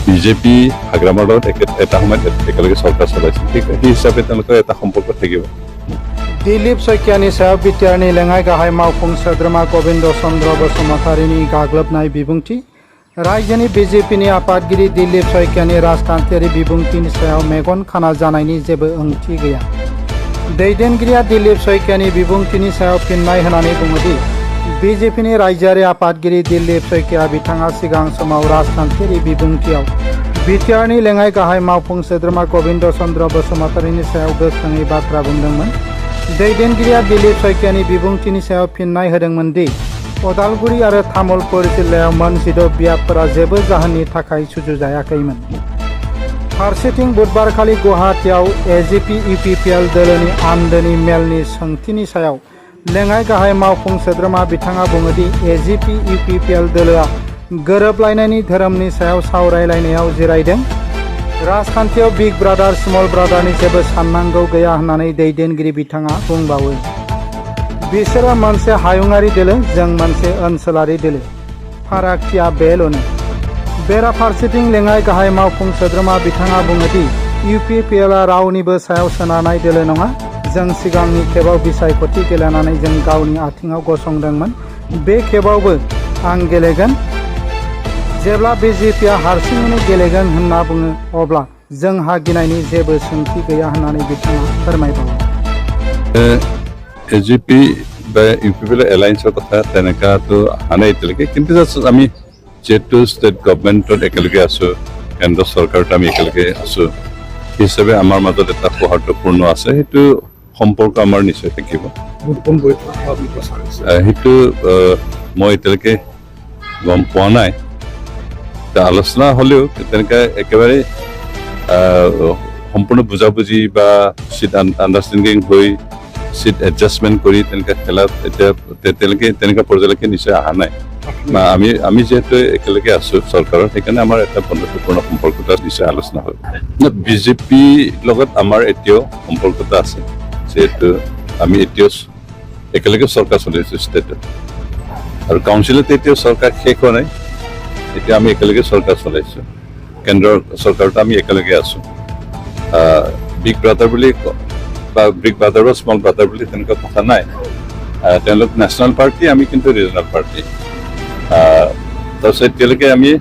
BJP হাগ্ৰামৰ লগত এটা সময়ত একেলগে চৰকাৰ চলাইছিল ঠিক সেই হিচাপে তেওঁলোকৰ এটা সম্পৰ্ক থাকিব। दिलीप शइकियानि सायाव बिटिआरनि लेङाइ गाहाय मावफुं सोद्रोमा गबिन्द चन्द्र बसुमतारीनि गाग्लोबनाय बिबुंथि रायजोनि बिजेपिनि आफादगिरि दिलीप शइकियानि राजखान्थियारि बिबुंथिनि सायाव मेगन खाना जानायनि जेबो ओंथि गैया। दैदेनगिरिया दिलीप शइकियानि बिबुंथिनि सायाव फिननाय होनानै बुङोदि बिजेपिनि रायजोआरि आफादगिरि दिलीप शइकिया बिथाङा सिगां समाव राजखान्थियारि बिबुंथियाव बिटिआरनि लेङाइ गाहाय मावफुं सोद्रोमा गबिन्द चन्द्र बसुमतारीनि सायाव गोख्रोङै बाथ्रा बुंदोंमोन। दैदेनगिरिया दिलीप शइकियानि बिबुंथिनि सायाव फिननाय होदोंमोन दि उदालगुरि आरो तामुलपुर जिल्लायाव मोन 16 बियाबफोरा जेबो जाहोननि थाखाय सुजुजायाखैमोन। फारसेथिं बुधबारखालि गुवाहाटीआव एजिपि इउपिपिएल दोलोनि आन्दोनि मेलनि सोंथिनि सायाव लेङाइ गाहाय मावफुं सोद्रोमा बिथाङा बुङोदि एजिपि इउपिपिएल दोलोआ गोरोबलायनायनि धोरोमनि सायाव सावरायलायनायाव जिरायदों। राजखान्थियाव बिग ब्रादार स्मल ब्रादारनि जेबो साननांगौ गैया होननानै दैदेनगिरि बिथाङा बुंबावो। बिसोरो मोनसे हायुङारि दोलो, जों मोनसे ओनसोलारि दोलो। फारागथिया बेल'नो। बेराफारसेथिं लेङाइ गाहाय मावफुं सोद्रोमा बिथाङा बुङोदि इउपिपिएलआ रावनिबो सायाव सोनारनाय दोलो नङा। जों सिगांनि खेबाव बिसायख'थि गेलेनानै जों गावनि आथिङाव गसंदोंमोन। बे खेबावबो आं गेलेगोन। जेब्ला बिजेपिआ हारसिङैनो गेलेगोन होनना बुङो अब्ला जोंहा गिनायनि जेबो सोंथि गैया होननानै बिथाङा फोरमायबावो। এজিপি বা ইউপিপিএল এলায়েন্সৰ কথা তেনেকুৱাতো অহা নাই এতিয়ালৈকে, কিন্তু আমি যিহেতু ষ্টেট গভৰ্ণমেণ্টত একেলগে আছোঁ, কেন্দ্ৰ চৰকাৰত আমি একেলগে আছোঁ, সেই হিচাপে আমাৰ মাজত এটা সৌহাৰ্দ্যপূৰ্ণ আছে। সেইটো সম্পৰ্ক আমাৰ নিশ্চয় থাকিব। সেইটো মই এতিয়ালৈকে গম পোৱা নাই। আলোচনা হ'লেও তেনেকৈ একেবাৰে সম্পূৰ্ণ বুজাবুজি বা চিট আণ্ডাৰষ্টেণ্ডিং হৈ চিট এডজাষ্টমেণ্ট কৰি তেনেকৈ খেলাত এতিয়ালৈকে তেনেকুৱা পৰ্যায়লৈকে নিশ্চয় অহা নাই। আমি যিহেতু একেলগে আছোঁ চৰকাৰত, সেইকাৰণে আমাৰ এটা বন্ধুত্বপূৰ্ণ সম্পৰ্ক এটা নিশ্চয় আলোচনা হয়। বিজেপিৰ লগত আমাৰ এতিয়াও সম্পৰ্ক এটা আছে, যিহেতু আমি এতিয়াও একেলগে চৰকাৰ চলাইছোঁ ষ্টেটত, আৰু কাউন্সিলত এতিয়াও চৰকাৰ শেষ হোৱা নাই। এতিয়া আমি একেলগে চৰকাৰ চলাইছোঁ, কেন্দ্ৰৰ চৰকাৰত আমি একেলগে আছোঁ। বিগ ব্ৰাদাৰ বুলি বা বিগ ব্ৰাদাৰ বা স্মল ব্ৰাদাৰ বুলি তেনেকুৱা কথা নাই। তেওঁলোক নেশ্যনেল পাৰ্টি, আমি কিন্তু ৰিজনেল পাৰ্টি। তাৰপিছত এতিয়ালৈকে আমি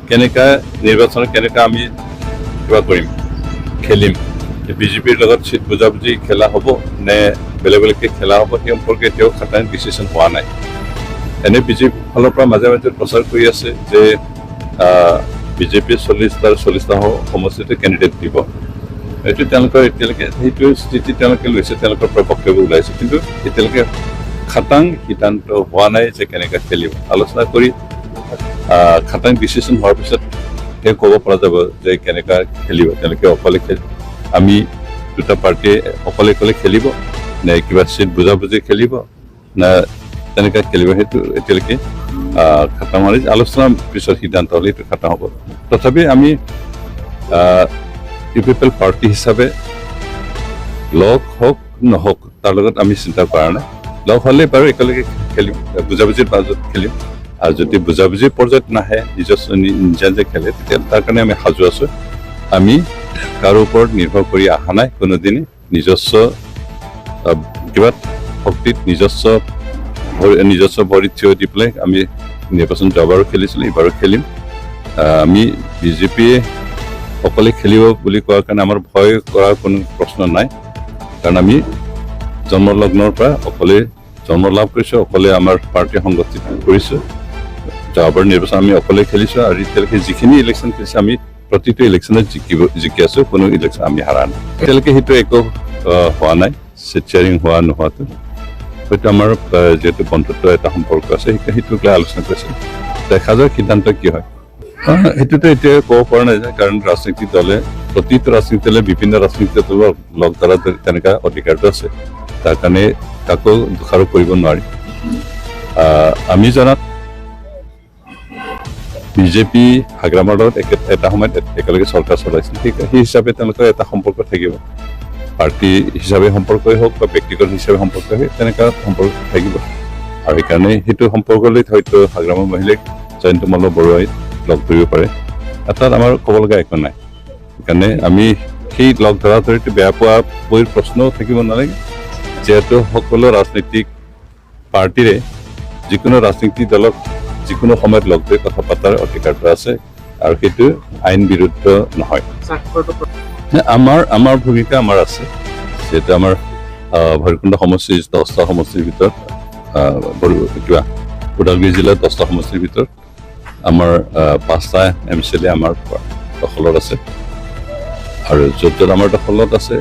কেনেকুৱা নিৰ্বাচনত কেনেকুৱা আমি কিবা কৰিম, খেলিম, বিজেপিৰ লগত চিট বুজাবুজি খেলা হ'ব নে বেলেগ বেলেগকৈ খেলা হ'ব, সেই সম্পৰ্কে এতিয়াও খাটাং ডিচিশ্যন হোৱা নাই। এনে বিজেপিৰ ফালৰ পৰা মাজে মাজে প্ৰচাৰ কৰি আছে যে বিজেপিয়ে 40টা সমষ্টিতে কেণ্ডিডেট দিব। এইটো তেওঁলোকৰ এতিয়ালৈকে সেইটো স্থিতি তেওঁলোকে লৈছে, তেওঁলোকৰ পৰা বক্তব্য ওলাইছে, কিন্তু এতিয়ালৈকে খাটাং সিদ্ধান্ত হোৱা নাই যে কেনেকৈ খেলিব। আলোচনা কৰি খাটাং ডিচিশ্যন হোৱাৰ পিছত সেই ক'ব পৰা যাব যে কেনেকৈ খেলিব। তেওঁলোকে অকলে আমি দুটা পাৰ্টীয়ে অকলে অকলে খেলিব নে কিবা চিট বুজাবুজি খেলিব না তেনেকৈ খেলিব, সেইটো এতিয়ালৈকে খাটাং হোৱা নাই। আলোচনাৰ পিছত সিদ্ধান্ত হ'লে এইটো খাটাং হ'ব। তথাপি আমি ইউপিপিএল পাৰ্টি হিচাপে লগ হওক নহওক তাৰ লগত আমি চিন্তা কৰা নাই। লগ হ'লে বাৰু একেলগে খেলিম, বুজাবুজিৰ মাজত খেলিম, আৰু যদি বুজাবুজিৰ পৰ্যায়ত নাহে নিজস্ব নিজে নিজে খেলে, তেতিয়া তাৰ কাৰণে আমি সাজু আছোঁ। আমি কাৰো ওপৰত নিৰ্ভৰ কৰি অহা নাই কোনোদিনে। নিজস্ব কিবা শক্তিত নিজস্ব ভৰিত থিয় দি পেলাই আমি নিৰ্বাচন যোৱাবাৰো খেলিছিলোঁ, এইবাৰো খেলিম। আমি বিজেপিয়ে অকলে খেলিব বুলি কোৱাৰ কাৰণে আমাৰ ভয় কৰাৰ কোনো প্ৰশ্ন নাই, কাৰণ আমি জন্মলগ্নৰ পৰা অকলে জন্ম লাভ কৰিছোঁ, অকলে আমাৰ পাৰ্টি সংগঠিত কৰিছোঁ। যোৱাবাৰ নিৰ্বাচন আমি অকলে খেলিছোঁ, আৰু এতিয়ালৈকে যিখিনি ইলেকশ্যন খেলিছোঁ আমি প্ৰতিটো ইলেকশ্যনত জিকি আছোঁ, কোনো ইলেকশ্যন আমি হাৰা নাই। এতিয়ালৈকে সেইটো একো হোৱা নাই, চিট শ্বেয়াৰিং হোৱা নোহোৱাটো। হয়তো আমাৰ যিহেতু বন্ধুত্ব এটা সম্পৰ্ক আছে, সেইটোক লৈ আলোচনা কৰিছে। দেখা যাওক সিদ্ধান্ত কি হয়। সেইটোতো এতিয়া ক'ব পৰা নাযায়, কাৰণ ৰাজনৈতিক দলে প্ৰতিটো ৰাজনৈতিক দলে বিভিন্ন ৰাজনৈতিক দলৰ লগ ধৰা তেনেকুৱা অধিকাৰটো আছে। তাৰ কাৰণে কাকো দোষাৰোপ কৰিব নোৱাৰি। আমি জনাত বিজেপি হাগ্ৰামৰ লগত এটা সময়ত একেলগে চৰকাৰ চলাইছিল, সেই হিচাপে তেওঁলোকৰ এটা সম্পৰ্ক থাকিব। পাৰ্টি হিচাপে সম্পৰ্কই হওক বা ব্যক্তিগত হিচাপে সম্পৰ্কই হওক, তেনেকুৱা সম্পৰ্ক থাকিব। আৰু সেইকাৰণে সেইটো সম্পৰ্ক লৈ হয়তো হাগ্ৰামৰ মহিলাক জয়ন্ত মল্ল বৰুৱাই লগ ধৰিব পাৰে। তাত আমাৰ ক'ব লগা একো নাই সেইকাৰণে আমি সেই লগ ধৰা ধৰিটো বেয়া পোৱা বৈৰ প্ৰশ্নও থাকিব নালাগে যিহেতু সকলো ৰাজনৈতিক পাৰ্টিৰে যিকোনো ৰাজনৈতিক দলক যিকোনো সময়ত লগ ধৰি কথা পতাৰ অধিকাৰটো আছে আৰু সেইটো আইন বিৰুদ্ধ নহয় আমাৰ ভূমিকা আমাৰ আছে যিহেতু আমাৰ ভৈৰৱকুণ্ড সমষ্টিৰ 10টা সমষ্টিৰ ভিতৰত কিবা ওদালগুৰি জিলাৰ 10টা সমষ্টিৰ ভিতৰত আমাৰ 5টা MCLA আমাৰ দখলত আছে আৰু য'ত য'ত আমাৰ দখলত আছে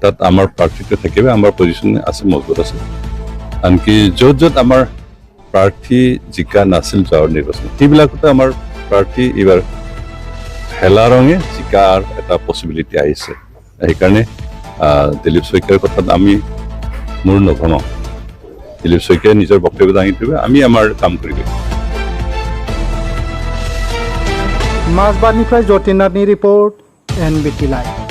তাত আমাৰ প্ৰাৰ্থীটো থাকিব আমাৰ পজিশ্যন আছে মজবুত আছে আনকি য'ত য'ত আমাৰ প্ৰাৰ্থী জিকা নাছিল যোৱাৰ নিৰ্বাচন সেইবিলাকতে আমাৰ প্ৰাৰ্থী এইবাৰ হেলা ৰঙে জিকাৰ এটা পচিবিলিটি আহিছে সেইকাৰণে দিলীপ শইকীয়াৰ কথাত আমি মূৰ নভনাওঁ দিলীপ শইকীয়াই নিজৰ বক্তব্য দাঙি দিব আমি আমাৰ কাম কৰি গৈ মাজবাটনিफ्राय जतिन नाथनि रिपर्ट NBT लाइभ